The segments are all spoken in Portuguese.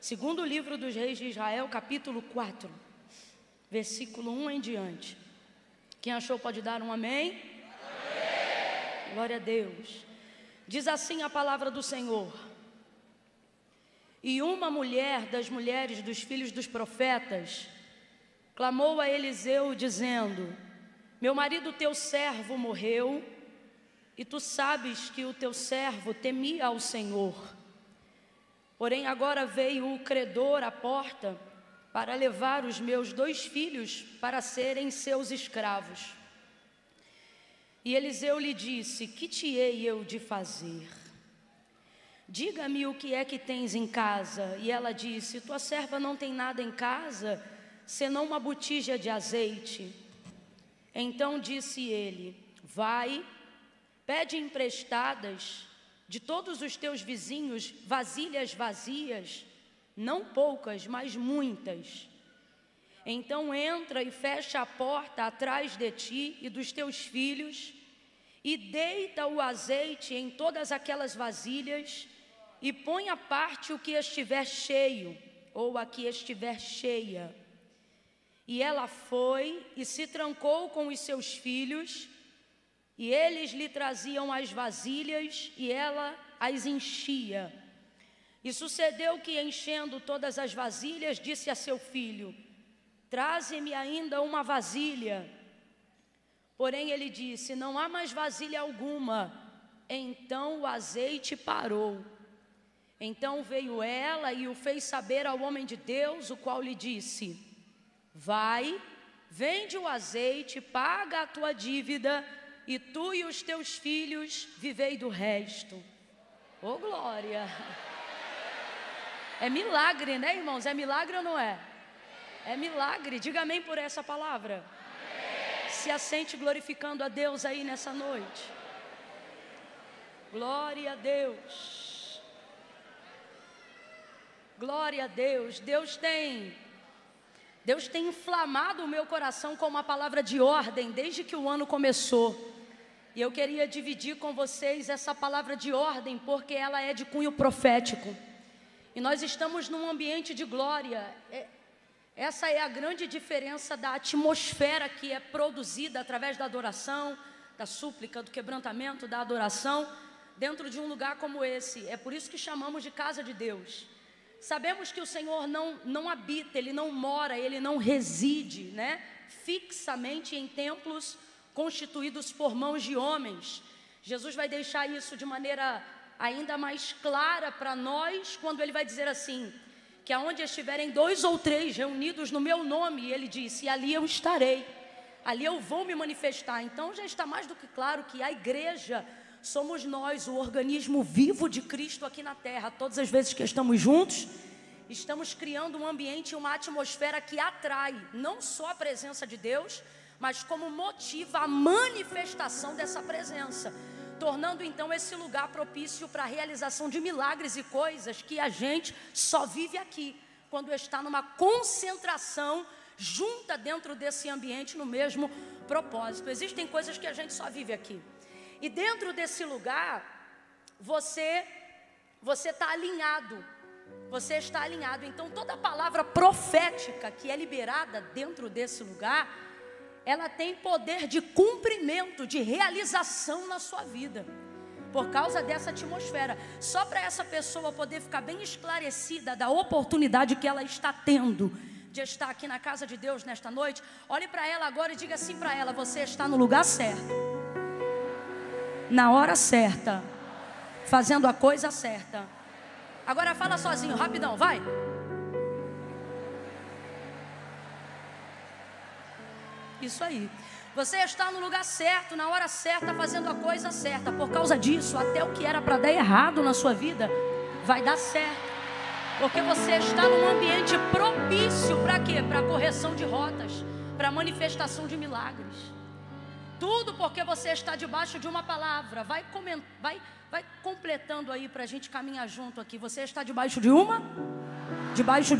Segundo livro dos Reis de Israel, capítulo 4, versículo 1 em diante. Quem achou pode dar um amém? Amém. Glória a Deus. Diz assim a palavra do Senhor: E uma mulher das mulheres dos filhos dos profetas clamou a Eliseu dizendo: Meu marido teu servo morreu, e tu sabes que o teu servo temia ao Senhor. Porém agora veio o credor à porta para levar os meus 2 filhos para serem seus escravos. E Eliseu lhe disse: Que te hei eu de fazer? Diga-me o que é que tens em casa. E ela disse: Tua serva não tem nada em casa, senão uma botija de azeite. Então disse ele: Vai, pede emprestadas de todos os teus vizinhos vasilhas vazias, não poucas, mas muitas. Então entra e fecha a porta atrás de ti e dos teus filhos, e deita o azeite em todas aquelas vasilhas, e põe à parte o que estiver cheio, ou a que estiver cheia. E ela foi e se trancou com os seus filhos, e eles lhe traziam as vasilhas, e ela as enchia. E sucedeu que, enchendo todas as vasilhas, disse a seu filho: Traze-me ainda uma vasilha. Porém ele disse: Não há mais vasilha alguma. Então o azeite parou. Então veio ela e o fez saber ao homem de Deus, o qual lhe disse: Vai, vende o azeite, paga a tua dívida, e tu e os teus filhos vivei do resto. Oh, glória! É milagre, né, irmãos? É milagre ou não é? É milagre. Diga amém por essa palavra. Amém. Se assente glorificando a Deus aí nessa noite. Glória a Deus. Glória a Deus. Deus tem inflamado o meu coração com uma palavra de ordem desde que o ano começou. E eu queria dividir com vocês essa palavra de ordem, porque ela é de cunho profético. E nós estamos num ambiente de glória. Essa é a grande diferença da atmosfera que é produzida através da adoração, da súplica, do quebrantamento, da adoração, dentro de um lugar como esse. É por isso que chamamos de casa de Deus. Sabemos que o Senhor não habita, Ele não mora, Ele não reside, né, fixamente em templos constituídos por mãos de homens. Jesus vai deixar isso de maneira ainda mais clara para nós, quando Ele vai dizer assim, que aonde estiverem 2 ou 3 reunidos no meu nome, Ele disse, e ali eu estarei, ali eu vou me manifestar. Então já está mais do que claro que a igreja somos nós, o organismo vivo de Cristo aqui na terra. Todas as vezes que estamos juntos, estamos criando um ambiente, uma atmosfera que atrai não só a presença de Deus, mas como motiva a manifestação dessa presença, tornando então esse lugar propício para a realização de milagres e coisas que a gente só vive aqui, quando está numa concentração junta dentro desse ambiente no mesmo propósito. Existem coisas que a gente só vive aqui. E dentro desse lugar, você está alinhado. Você está alinhado. Então toda palavra profética que é liberada dentro desse lugar, ela tem poder de cumprimento, de realização na sua vida, por causa dessa atmosfera. Só para essa pessoa poder ficar bem esclarecida da oportunidade que ela está tendo de estar aqui na casa de Deus nesta noite, olhe para ela agora e diga assim para ela: você está no lugar certo, na hora certa, fazendo a coisa certa. Agora fala sozinho, rapidão, vai. Isso aí. Você está no lugar certo, na hora certa, fazendo a coisa certa. Por causa disso, até o que era para dar errado na sua vida vai dar certo. Porque você está num ambiente propício para quê? Para correção de rotas, para manifestação de milagres. Tudo porque você está debaixo de uma palavra. Vai completando aí para a gente caminhar junto aqui. Você está debaixo de uma? Debaixo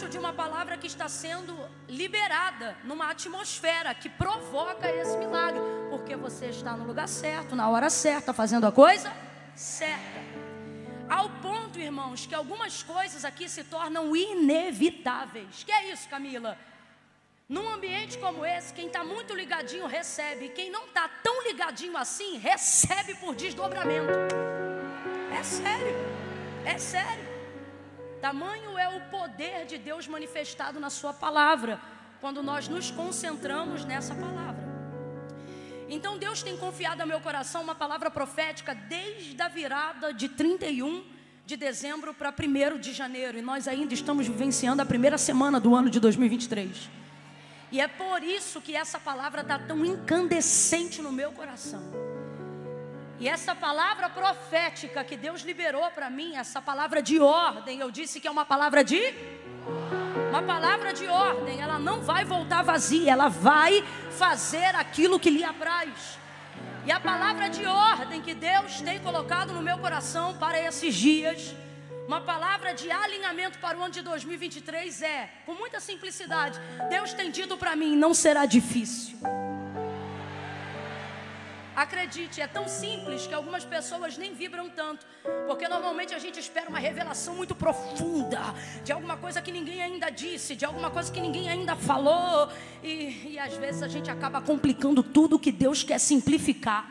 de uma palavra que está sendo liberada numa atmosfera que provoca esse milagre, porque você está no lugar certo, na hora certa, fazendo a coisa certa. Ao ponto, irmãos, que algumas coisas aqui se tornam inevitáveis. Que é isso, Camila? Num ambiente como esse, quem está muito ligadinho recebe. Quem não está tão ligadinho assim, recebe por desdobramento. É sério, é sério. Tamanho é o poder de Deus manifestado na sua palavra, quando nós nos concentramos nessa palavra. Então Deus tem confiado ao meu coração uma palavra profética desde a virada de 31 de dezembro para 1º de janeiro. E nós ainda estamos vivenciando a primeira semana do ano de 2023. E é por isso que essa palavra está tão incandescente no meu coração. E essa palavra profética que Deus liberou para mim, essa palavra de ordem, eu disse que é uma palavra de ordem. Ela não vai voltar vazia, ela vai fazer aquilo que lhe apraz. E a palavra de ordem que Deus tem colocado no meu coração para esses dias, uma palavra de alinhamento para o ano de 2023 é, com muita simplicidade, Deus tem dito para mim: não será difícil. Acredite, é tão simples que algumas pessoas nem vibram tanto, porque normalmente a gente espera uma revelação muito profunda, de alguma coisa que ninguém ainda disse, de alguma coisa que ninguém ainda falou, e às vezes a gente acaba complicando tudo que Deus quer simplificar,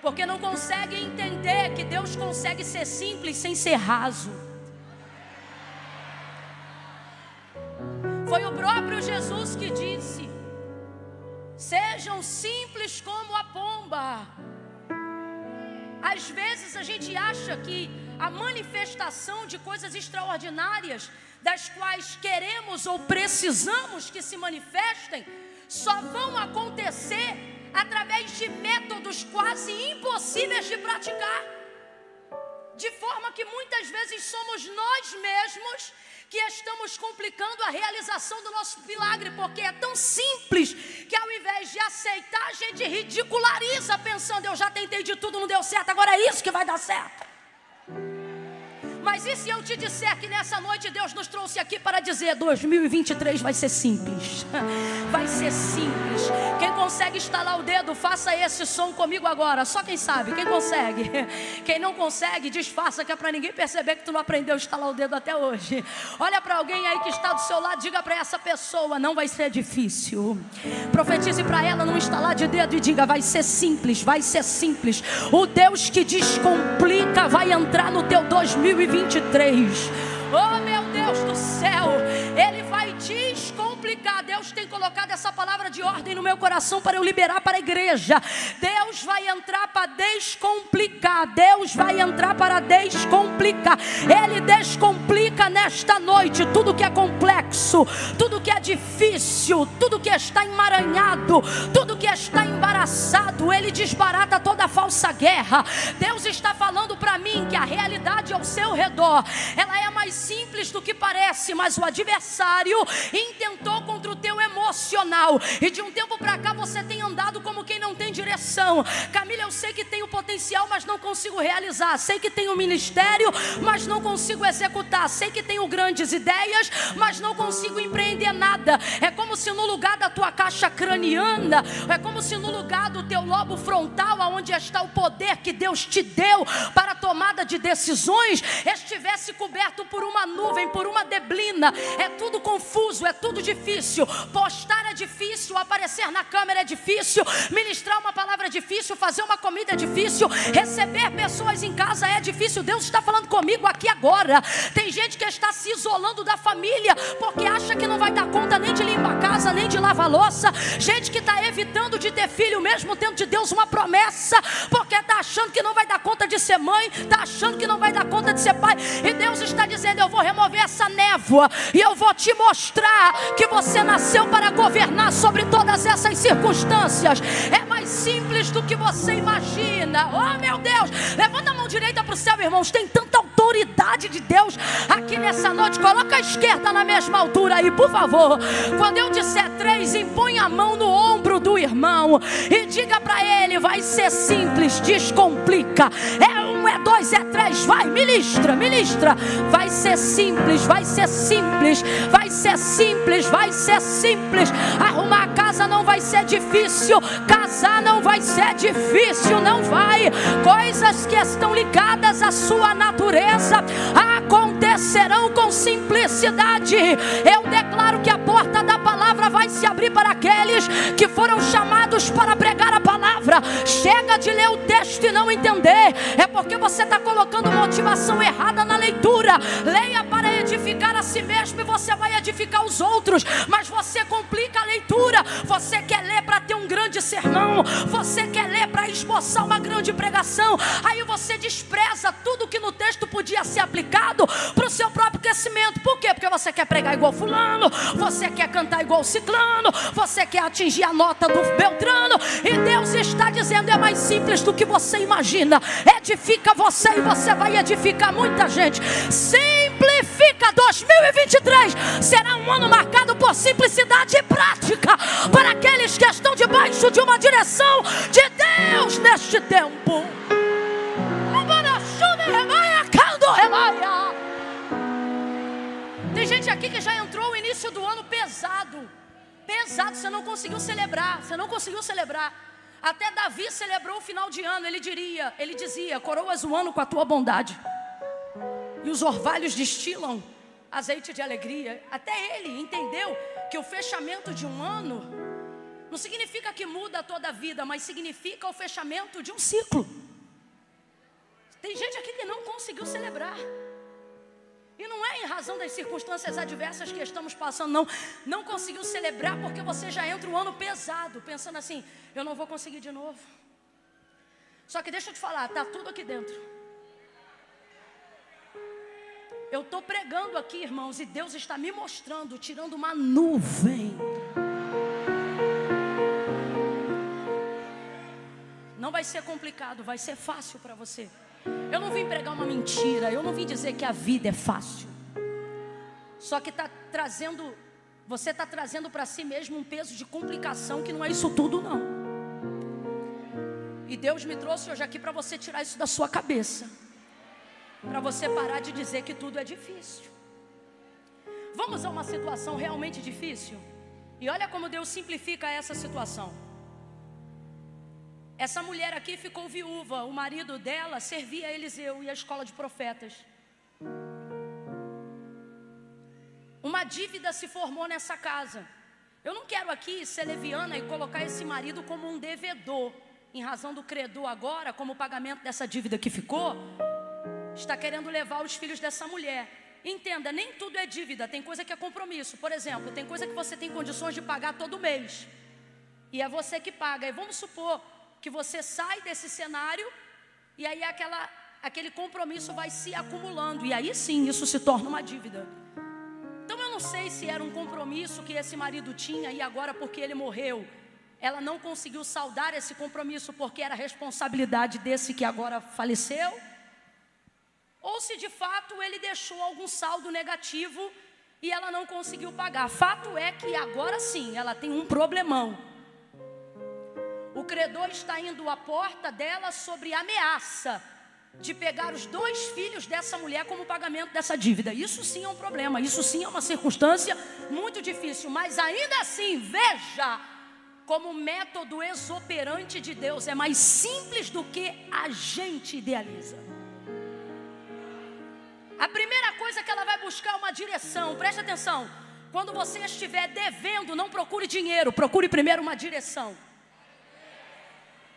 porque não consegue entender que Deus consegue ser simples sem ser raso. Foi o próprio Jesus que disse: sejam simples como a pomba. Às vezes a gente acha que a manifestação de coisas extraordinárias, das quais queremos ou precisamos que se manifestem, só vão acontecer através de métodos quase impossíveis de praticar. De forma que muitas vezes somos nós mesmos que estamos complicando a realização do nosso milagre, porque é tão simples que ao invés de aceitar, a gente ridiculariza, pensando: eu já tentei de tudo, não deu certo, agora é isso que vai dar certo. Mas e se eu te disser que nessa noite Deus nos trouxe aqui para dizer: 2023 vai ser simples. Vai ser simples. Quem consegue estalar o dedo, faça esse som comigo agora. Só quem sabe, quem consegue. Quem não consegue, disfarça, que é para ninguém perceber que tu não aprendeu a estalar o dedo até hoje. Olha para alguém aí que está do seu lado, diga para essa pessoa: não vai ser difícil. Profetize para ela num estalar de dedo e diga: vai ser simples, vai ser simples. O Deus que descomplica vai entrar no teu 2023. Oh, meu Deus do céu, Ele vai descomplicar. Deus tem colocado essa palavra de ordem no meu coração para eu liberar para a igreja. Deus vai entrar para descomplicar. Deus vai entrar para descomplicar. Ele descomplica nesta noite tudo que é complexo, tudo que é difícil, tudo que está emaranhado, tudo que está embaraçado. Ele desbarata toda a falsa guerra. Deus está falando para mim que a realidade ao seu redor, ela é mais simples do que parece, mas o adversário intentou contra o teu emocional, e de um tempo para cá você tem andado como quem não tem direção. Camila, eu sei que tenho potencial, mas não consigo realizar. Sei que tenho ministério, mas não consigo executar. Sei que tenho grandes ideias, mas não consigo empreender nada. É como se no lugar da tua caixa craniana, é como se no lugar do teu lobo frontal, aonde está o poder que Deus te deu para a tomada de decisões, estivesse coberto por uma nuvem, por uma neblina. É tudo confuso, é tudo difícil. Postar é difícil, aparecer na câmera é difícil, ministrar uma palavra é difícil, fazer uma comida é difícil, receber pessoas em casa é difícil. Deus está falando comigo aqui agora. Tem gente que está se isolando da família porque acha que não vai dar conta nem de limpar a casa, nem de lavar louça. Gente que está evitando de ter filho, mesmo tendo de Deus uma promessa, porque está achando que não vai dar conta de ser mãe, está achando que não vai dar conta de ser pai. E Deus está dizendo: eu vou remover essa névoa e eu vou te mostrar que você nasceu para governar sobre todas essas circunstâncias. É mais simples do que você imagina. Oh, meu Deus, levanta a mão direita para o céu, irmãos. Tem tanta autoridade de Deus aqui nessa noite. Coloca a esquerda na mesma altura aí, por favor. Quando eu disser 3, impõe a mão no ombro do irmão e diga para ele: vai ser simples, descomplica. É 1, é 2, 2, é 3. Vai, ministra, ministra. Vai ser simples, vai ser simples, vai ser simples, vai ser simples. Arrumar a casa não vai ser difícil, casar não vai ser difícil, não vai. Coisas que estão ligadas à sua natureza acontecerão com simplicidade. Eu declaro que a porta da palavra vai se abrir para aqueles que foram chamados para pregar a palavra. Chega de ler o texto e não entender, é porque você está colocando motivação errada na leitura. Leia para edificar a si mesmo e você vai edificar os outros, mas você complica a leitura. Você quer ler para ter um grande sermão, você quer ler para esboçar uma grande pregação, aí você despreza tudo que no texto podia ser aplicado para o seu próprio crescimento. Por quê? Porque você quer pregar igual fulano, você quer cantar igual ciclano, você quer atingir a nota do Beltrano, e Deus está dizendo: é mais simples do que você imagina. Edifica você e você vai edificar muita gente. Simplifica. 2023 será um ano marcado por simplicidade e prática para aqueles que estão debaixo de uma direção de Deus neste tempo. Tem gente aqui que já entrou o início do ano pesado. Pesado, você não conseguiu celebrar. Você não conseguiu celebrar. Até Davi celebrou o final de ano. Ele dizia: coroas o ano com a tua bondade, e os orvalhos destilam azeite de alegria. Até ele entendeu que o fechamento de um ano não significa que muda toda a vida, mas significa o fechamento de um ciclo. Tem gente aqui que não conseguiu celebrar. E não é em razão das circunstâncias adversas que estamos passando, não conseguiu celebrar porque você já entra um ano pesado, pensando assim: eu não vou conseguir de novo. Só que deixa eu te falar, está tudo aqui dentro. Eu estou pregando aqui, irmãos, e Deus está me mostrando, tirando uma nuvem. Não vai ser complicado, vai ser fácil para você. Eu não vim pregar uma mentira, eu não vim dizer que a vida é fácil. Só que você está trazendo para si mesmo um peso de complicação que não é isso tudo, não. E Deus me trouxe hoje aqui para você tirar isso da sua cabeça, para você parar de dizer que tudo é difícil. Vamos a uma situação realmente difícil? E olha como Deus simplifica essa situação. Essa mulher aqui ficou viúva, o marido dela servia a Eliseu e a escola de profetas. Uma dívida se formou nessa casa. Eu não quero aqui ser leviana e colocar esse marido como um devedor, em razão do credor agora, como pagamento dessa dívida que ficou, está querendo levar os filhos dessa mulher. Entenda, nem tudo é dívida, tem coisa que é compromisso. Por exemplo, tem coisa que você tem condições de pagar todo mês, e é você que paga. E vamos supor que você sai desse cenário, e aí aquele compromisso vai se acumulando, e aí sim, isso se torna uma dívida. Então eu não sei se era um compromisso que esse marido tinha, e agora porque ele morreu, ela não conseguiu saldar esse compromisso, porque era responsabilidade desse que agora faleceu, ou se de fato ele deixou algum saldo negativo, e ela não conseguiu pagar. Fato é que agora sim, ela tem um problemão. O credor está indo à porta dela sobre ameaça de pegar os 2 filhos dessa mulher como pagamento dessa dívida. Isso sim é um problema, isso sim é uma circunstância muito difícil. Mas ainda assim, veja como o método exoperante de Deus é mais simples do que a gente idealiza. A primeira coisa que ela vai buscar é uma direção. Preste atenção, quando você estiver devendo, não procure dinheiro, procure primeiro uma direção.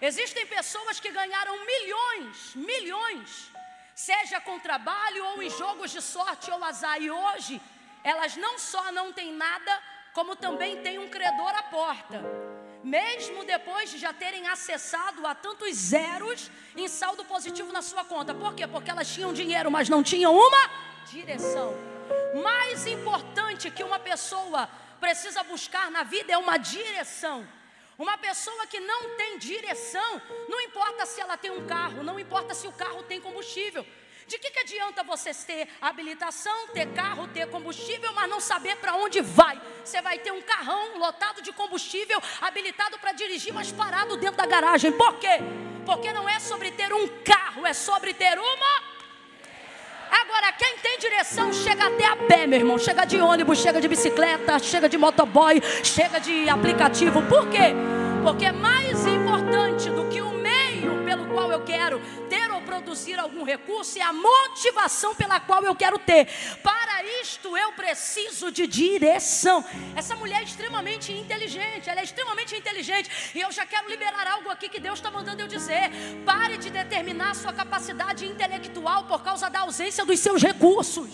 Existem pessoas que ganharam milhões, seja com trabalho ou em jogos de sorte ou azar. E hoje, elas não só não têm nada, como também têm um credor à porta. Mesmo depois de já terem acessado a tantos zeros em saldo positivo na sua conta. Por quê? Porque elas tinham dinheiro, mas não tinham uma direção. Mais importante que uma pessoa precisa buscar na vida é uma direção. Uma pessoa que não tem direção, não importa se ela tem um carro, não importa se o carro tem combustível. De que adianta você ter habilitação, ter carro, ter combustível, mas não saber para onde vai? Você vai ter um carrão lotado de combustível, habilitado para dirigir, mas parado dentro da garagem. Por quê? Porque não é sobre ter um carro, é sobre ter uma. Agora, quem tem direção chega até a pé, meu irmão. Chega de ônibus, chega de bicicleta, chega de motoboy, chega de aplicativo. Por quê? Porque é mais importante do que o meio pelo qual eu quero ter ou produzir algum recurso é a motivação pela qual eu quero ter. Para isto eu preciso de direção. Essa mulher é extremamente inteligente, ela é extremamente inteligente. E eu já quero liberar algo aqui que Deus está mandando eu dizer. Pare de determinar a sua capacidade intelectual por causa da ausência dos seus recursos.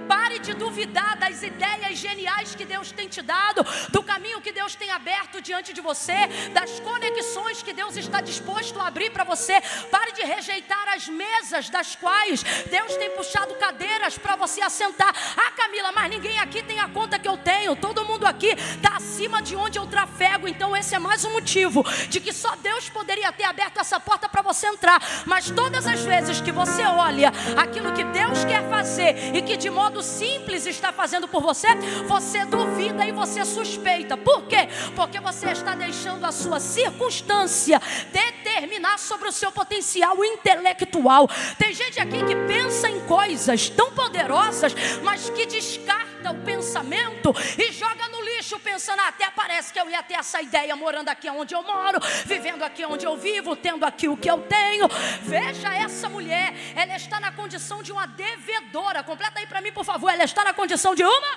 Pare de duvidar das ideias geniais que Deus tem te dado, do caminho que Deus tem aberto diante de você, das conexões que Deus está disposto a abrir para você. Pare de rejeitar as mesas das quais Deus tem puxado cadeiras para você assentar. Ah, Camila, mas ninguém aqui tem a conta que eu tenho. Todo mundo aqui está acima de onde eu trafego. Então esse é mais um motivo de que só Deus poderia ter aberto essa porta para você entrar. Mas todas as vezes que você olha aquilo que Deus quer fazer e que de modo simples está fazendo por você, você duvida e você suspeita. Por quê? Porque você está deixando a sua circunstância determinar sobre o seu potencial intelectual. Tem gente aqui que pensa em coisas tão poderosas, mas que descarta o pensamento e joga no lixo pensando, até parece que eu ia ter essa ideia morando aqui onde eu moro, vivendo aqui onde eu vivo, tendo aqui o que eu tenho. Veja essa mulher, ela está na condição de uma devedora. Completa aí para mim, por favor. Ela está na condição de uma?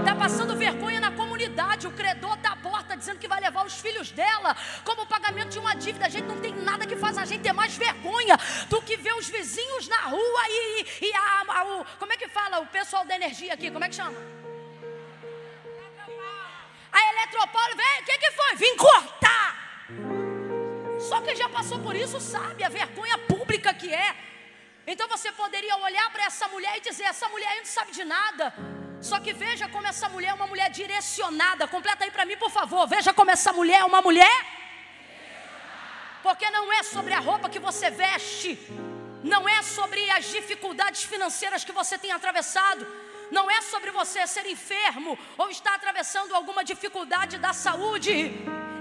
Está passando vergonha na comunidade. O credor está à porta dizendo que vai levar os filhos dela como pagamento de uma dívida. A gente não tem nada que faz a gente ter mais vergonha do que ver os vizinhos na rua como é que fala o pessoal da energia aqui? Como é que chama? A Eletropaulo, vem, o que foi? Vim cortar. Só quem já passou por isso sabe a vergonha pública que é. Então você poderia olhar para essa mulher e dizer, essa mulher aí não sabe de nada. Só que veja como essa mulher é uma mulher direcionada. Completa aí para mim, por favor. Veja como essa mulher é uma mulher. Porque não é sobre a roupa que você veste. Não é sobre as dificuldades financeiras que você tem atravessado. Não é sobre você ser enfermo ou estar atravessando alguma dificuldade da saúde.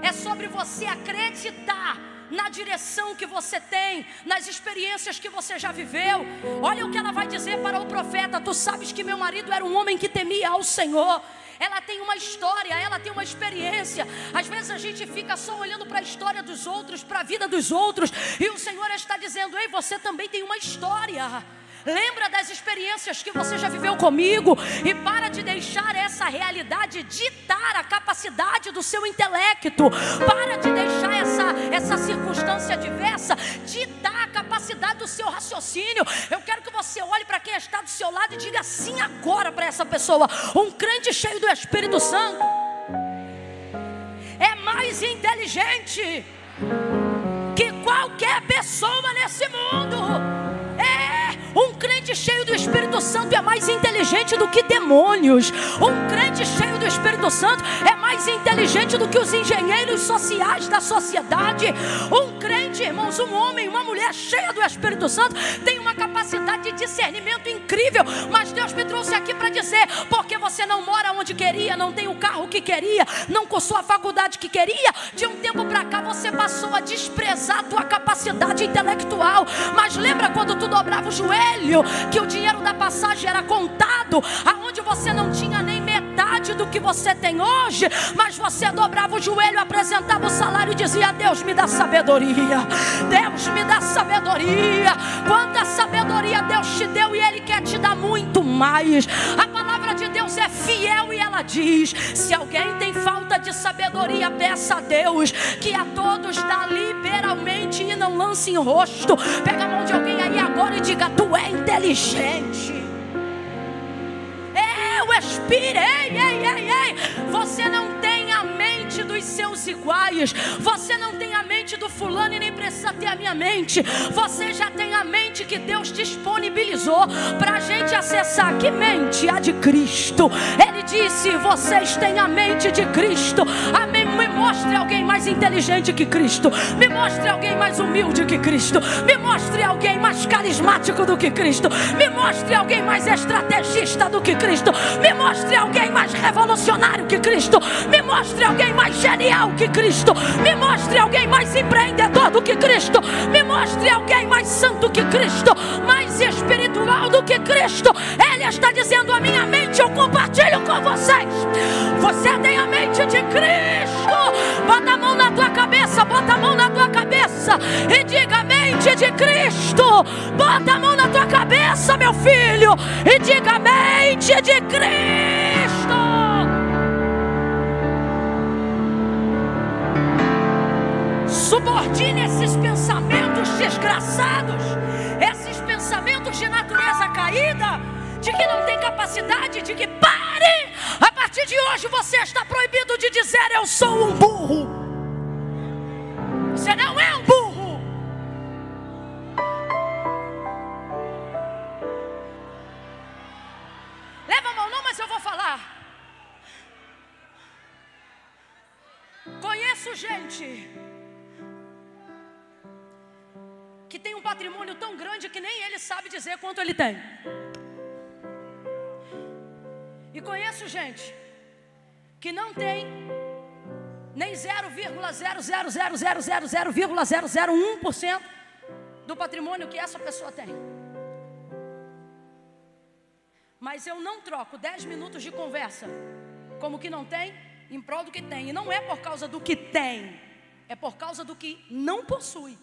É sobre você acreditar na direção que você tem, nas experiências que você já viveu. Olha o que ela vai dizer para o profeta: tu sabes que meu marido era um homem que temia ao Senhor. Ela tem uma história, ela tem uma experiência. Às vezes a gente fica só olhando para a história dos outros, para a vida dos outros, e o Senhor está dizendo: ei, você também tem uma história. Lembra das experiências que você já viveu comigo e para de deixar essa realidade ditar a capacidade do seu intelecto. Para de deixar essa circunstância diversa ditar a capacidade do seu raciocínio. Eu quero que você olhe para quem está do seu lado e diga assim agora para essa pessoa: um crente cheio do Espírito Santo é mais inteligente que qualquer pessoa nesse mundo. Um crente cheio do Espírito Santo é mais inteligente do que demônios. Um crente cheio do Espírito Santo é mais inteligente do que os engenheiros sociais da sociedade. Um crente, irmãos, um homem, uma mulher cheia do Espírito Santo tem uma capacidade de discernimento incrível. Mas Deus me trouxe aqui para dizer: porque você não mora onde queria, não tem o carro que queria, não cursou a faculdade que queria, de um tempo para cá você passou a desprezar a tua capacidade intelectual. Mas lembra quando tu dobrava o joelho, que o dinheiro da passagem era contado, aonde você não tinha nem metade do que você tem hoje, mas você dobrava o joelho, apresentava o salário e dizia: Deus me dá sabedoria, Deus me dá sabedoria. Quanta sabedoria Deus te deu e Ele quer te dar muito mais. A palavra de Deus é fiel e ela diz: se alguém tem falta de sabedoria, peça a Deus, que a todos dá liberalmente e não lance em rosto. Pega a mão de alguém aí agora e diga: tu é inteligente. O Espírito, você não tem a mente dos seus iguais. Você não tem a mente do fulano e nem precisa ter a minha mente. Você já tem a mente que Deus disponibilizou para a gente acessar. Que mente? A de Cristo. Ele disse: vocês têm a mente de Cristo. Amém. Me mostre alguém mais inteligente que Cristo. Me mostre alguém mais humilde que Cristo. Me mostre alguém mais carismático do que Cristo. Me mostre alguém mais estrategista do que Cristo. Me mostre alguém mais revolucionário que Cristo. Me mostre alguém mais genial que Cristo. Me mostre alguém mais empreendedor do que Cristo. Me mostre alguém mais santo que Cristo, mais espiritual do que Cristo. Ele está dizendo: a minha mente eu compartilho com vocês. Você tem a mente de Cristo. Bota a mão na tua cabeça, bota a mão na tua cabeça e diga: a mente de Cristo. Bota a mão na tua cabeça, meu filho, e diga: a mente de Cristo. Subordine esses pensamentos desgraçados, esses pensamentos de natureza caída, de que não tem capacidade, de que pare. A partir de hoje você está proibido de dizer: eu sou um burro. Você não é um burro. Leva a mão não, mas eu vou falar. Conheço gente que tem um patrimônio tão grande que nem ele sabe dizer quanto ele tem. E conheço gente que não tem nem 0,0000000,001% do patrimônio que essa pessoa tem. Mas eu não troco 10 minutos de conversa como que não tem em prol do que tem. E não é por causa do que tem, é por causa do que não possui.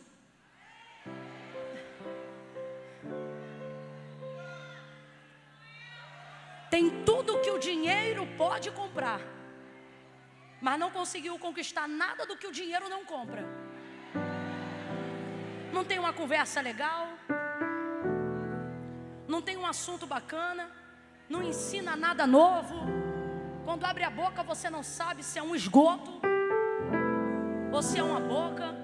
Tem tudo que o dinheiro pode comprar, mas não conseguiu conquistar nada do que o dinheiro não compra. Não tem uma conversa legal, não tem um assunto bacana, não ensina nada novo. Quando abre a boca você não sabe se é um esgoto ou se é uma boca.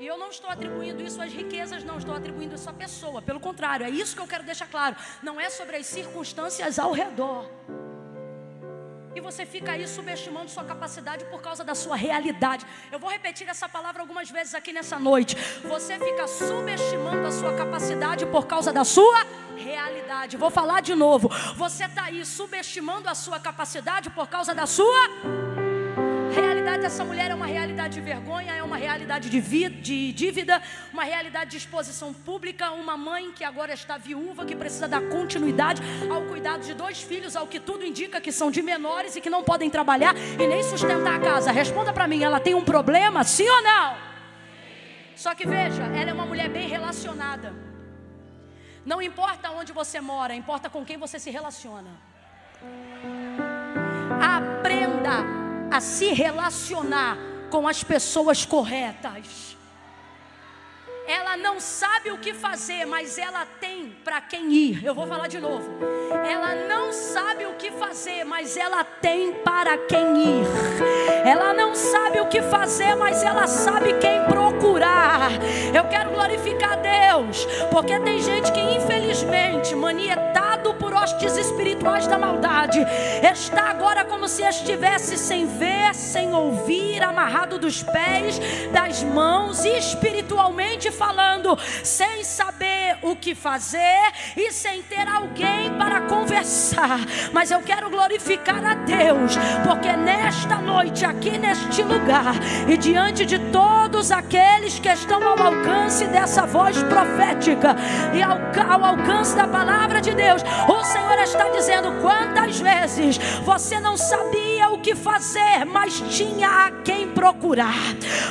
E eu não estou atribuindo isso às riquezas, não estou atribuindo isso à pessoa. Pelo contrário, é isso que eu quero deixar claro. Não é sobre as circunstâncias ao redor. E você fica aí subestimando sua capacidade por causa da sua realidade. Eu vou repetir essa palavra algumas vezes aqui nessa noite. Você fica subestimando a sua capacidade por causa da sua realidade. Vou falar de novo. Você está aí subestimando a sua capacidade por causa da sua realidade. Essa mulher é uma realidade de vergonha, é uma realidade de dívida, uma realidade de exposição pública, uma mãe que agora está viúva, que precisa dar continuidade ao cuidado de 2 filhos, ao que tudo indica que são de menores e que não podem trabalhar e nem sustentar a casa. Responda para mim, ela tem um problema, sim ou não? Só que veja, ela é uma mulher bem relacionada. Não importa onde você mora, importa com quem você se relaciona. Aprenda a se relacionar com as pessoas corretas. Ela não sabe o que fazer, mas ela tem para quem ir. Eu vou falar de novo. Ela não sabe o que fazer, mas ela tem para quem ir. Ela não sabe o que fazer, mas ela sabe quem procurar. Eu quero glorificar a Deus, porque tem gente que infelizmente, manietado por hostes espirituais da maldade, está agora como se estivesse sem ver, sem ouvir, amarrado dos pés, das mãos, e espiritualmente falando, sem saber o que fazer e sem ter alguém para conversar. Mas eu quero glorificar a Deus, porque nesta noite, aqui neste lugar, e diante de todos aqueles que estão ao alcance dessa voz profética e ao alcance da palavra de Deus, o Senhor está dizendo: quantas vezes você não sabia o que fazer, mas tinha a quem procurar.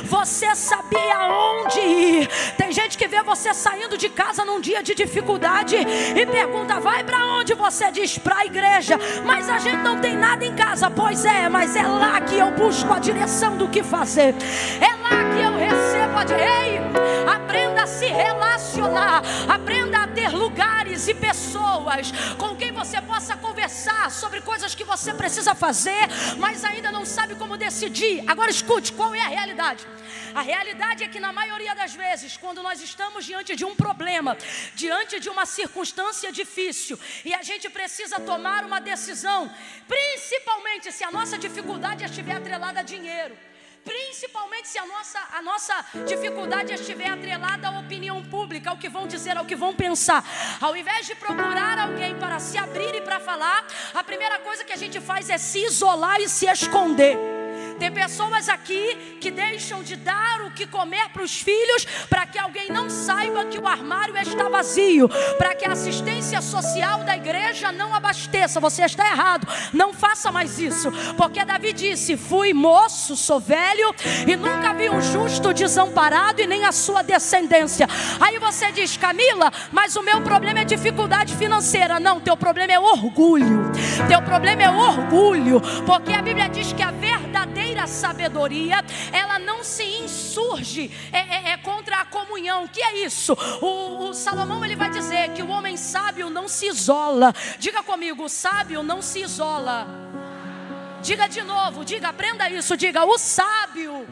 Você sabia onde ir. Tem gente que vê você saindo de casa num dia de dificuldade e pergunta: vai para onde? Você diz: para a igreja. Mas a gente não tem nada em casa. Pois é, mas é lá que eu busco a direção do que fazer. É lá que eu recebo a direção. Ei, aprenda a se relacionar. Aprenda a ter ter lugares e pessoas com quem você possa conversar sobre coisas que você precisa fazer, mas ainda não sabe como decidir. Agora escute, qual é a realidade? A realidade é que na maioria das vezes, quando nós estamos diante de um problema, diante de uma circunstância difícil, e a gente precisa tomar uma decisão, principalmente se a nossa dificuldade estiver atrelada a dinheiro, principalmente se a nossa dificuldade estiver atrelada à opinião pública, ao que vão dizer, ao que vão pensar, ao invés de procurar alguém para se abrir e para falar, a primeira coisa que a gente faz é se isolar e se esconder. Tem pessoas aqui que deixam de dar o que comer para os filhos para que alguém não saiba que o armário está vazio, para que a assistência social da igreja não abasteça. Você está errado, não faça mais isso, porque Davi disse: fui moço, sou velho e nunca vi um justo desamparado e nem a sua descendência. Aí você diz: Camila, mas o meu problema é dificuldade financeira. Não, teu problema é orgulho. Teu problema é orgulho, porque a Bíblia diz que a verdadeira sabedoria, ela não se insurge contra a comunhão. O que é isso? O Salomão, ele vai dizer que o homem sábio não se isola. Diga comigo: o sábio não se isola. Diga de novo, diga, aprenda isso, diga: o sábio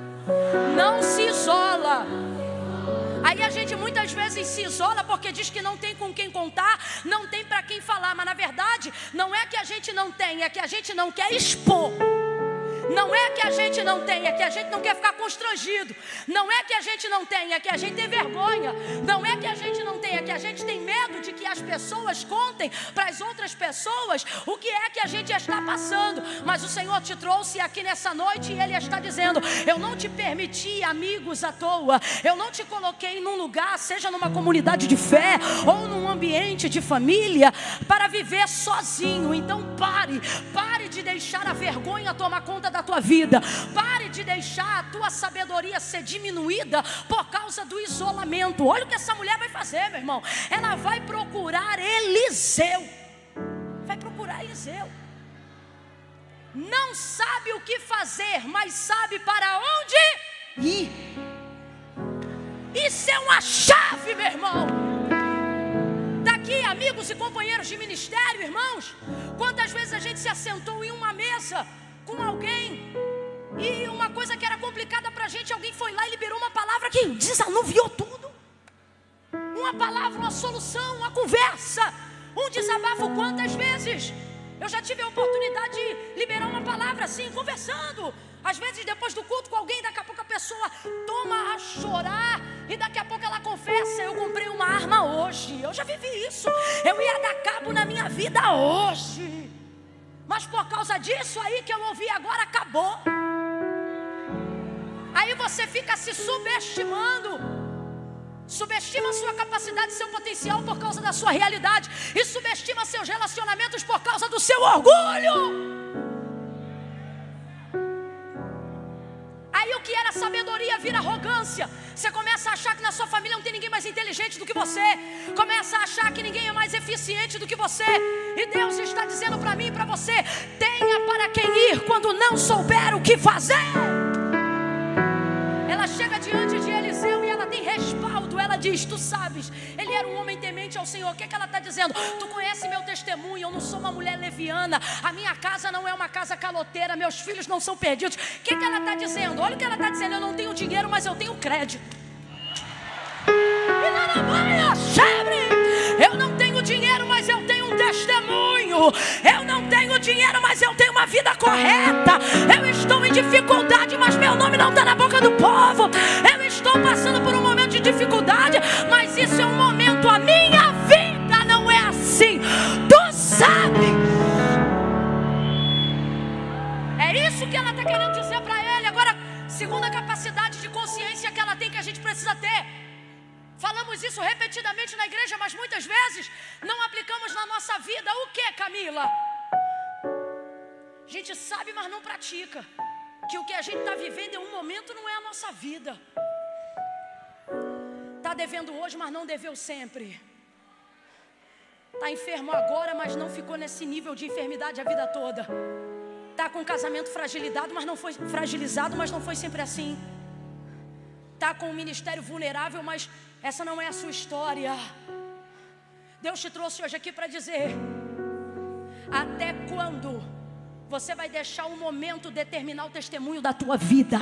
não se isola. Aí a gente muitas vezes se isola porque diz que não tem com quem contar, não tem para quem falar, mas na verdade não é que a gente não tem, é que a gente não quer expor. Não é que a gente não tem, é que a gente não quer ficar constrangido. Não é que a gente não tem, é que a gente tem vergonha. Não é que a gente não tem, é que a gente tem medo de que as pessoas contem para as outras pessoas o que é que a gente está passando. Mas o Senhor te trouxe aqui nessa noite e Ele está dizendo: eu não te permiti amigos à toa. Eu não te coloquei num lugar, seja numa comunidade de fé ou num ambiente de família, para viver sozinho. Então pare de deixar a vergonha tomar conta da tua vida. Pare de deixar a tua sabedoria ser diminuída por causa do isolamento. Olha o que essa mulher vai fazer, meu irmão. Ela vai procurar Eliseu. Vai procurar Eliseu. Não sabe o que fazer, mas sabe para onde ir. Isso é uma chave, meu irmão. Daqui, amigos e companheiros de ministério, irmãos, quantas vezes a gente se assentou em uma mesa com alguém e uma coisa que era complicada pra gente, alguém foi lá e liberou uma palavra que desanuviou tudo. Uma palavra, uma solução, uma conversa, um desabafo. Quantas vezes eu já tive a oportunidade de liberar uma palavra assim, conversando, às vezes depois do culto com alguém, daqui a pouco a pessoa toma a chorar e daqui a pouco ela confessa: eu comprei uma arma hoje. Eu já vivi isso, eu ia dar cabo na minha vida hoje, mas por causa disso aí que eu ouvi agora, acabou. Aí você fica se subestimando, subestima a sua capacidade, seu potencial por causa da sua realidade, e subestima seus relacionamentos por causa do seu orgulho. Aí o que era sabedoria vira arrogância. Você começa a achar que na sua família não tem ninguém mais inteligente do que você. Começa a achar que ninguém é mais eficiente do que você. E Deus está dizendo para mim e para você: tenha para quem ir quando não souber o que fazer. Ela chega diante de Eliseu e ela tem respaldo. Ela diz: tu sabes, ele era um homem temente ao Senhor. O que é que ela está dizendo? Tu conhece meu testemunho, eu não sou uma mulher leviana, a minha casa não é uma casa caloteira, meus filhos não são perdidos. O que é que ela está dizendo? Olha o que ela está dizendo: eu não tenho dinheiro, mas eu tenho crédito. Eu não tenho dinheiro, mas eu tenho um testemunho. Eu não tenho dinheiro, mas eu tenho uma vida correta. Eu estou em dificuldade, mas meu nome não está na boca do povo. Eu estou passando por um momento de dificuldade, mas isso é um momento. A minha vida não é assim. Tu sabes. É isso que ela está querendo dizer para ele. Agora, segunda capacidade de consciência que ela tem, que a gente precisa ter. Falamos isso repetidamente na igreja, mas muitas vezes não aplicamos na nossa vida. O que, Camila? A gente sabe, mas não pratica. Que o que a gente está vivendo em um momento não é a nossa vida. Está devendo hoje, mas não deveu sempre. Está enfermo agora, mas não ficou nesse nível de enfermidade a vida toda. Está com um casamento fragilizado, mas não foi sempre assim. Está com um ministério vulnerável, mas essa não é a sua história. Deus te trouxe hoje aqui para dizer: até quando você vai deixar o momento determinar o testemunho da tua vida?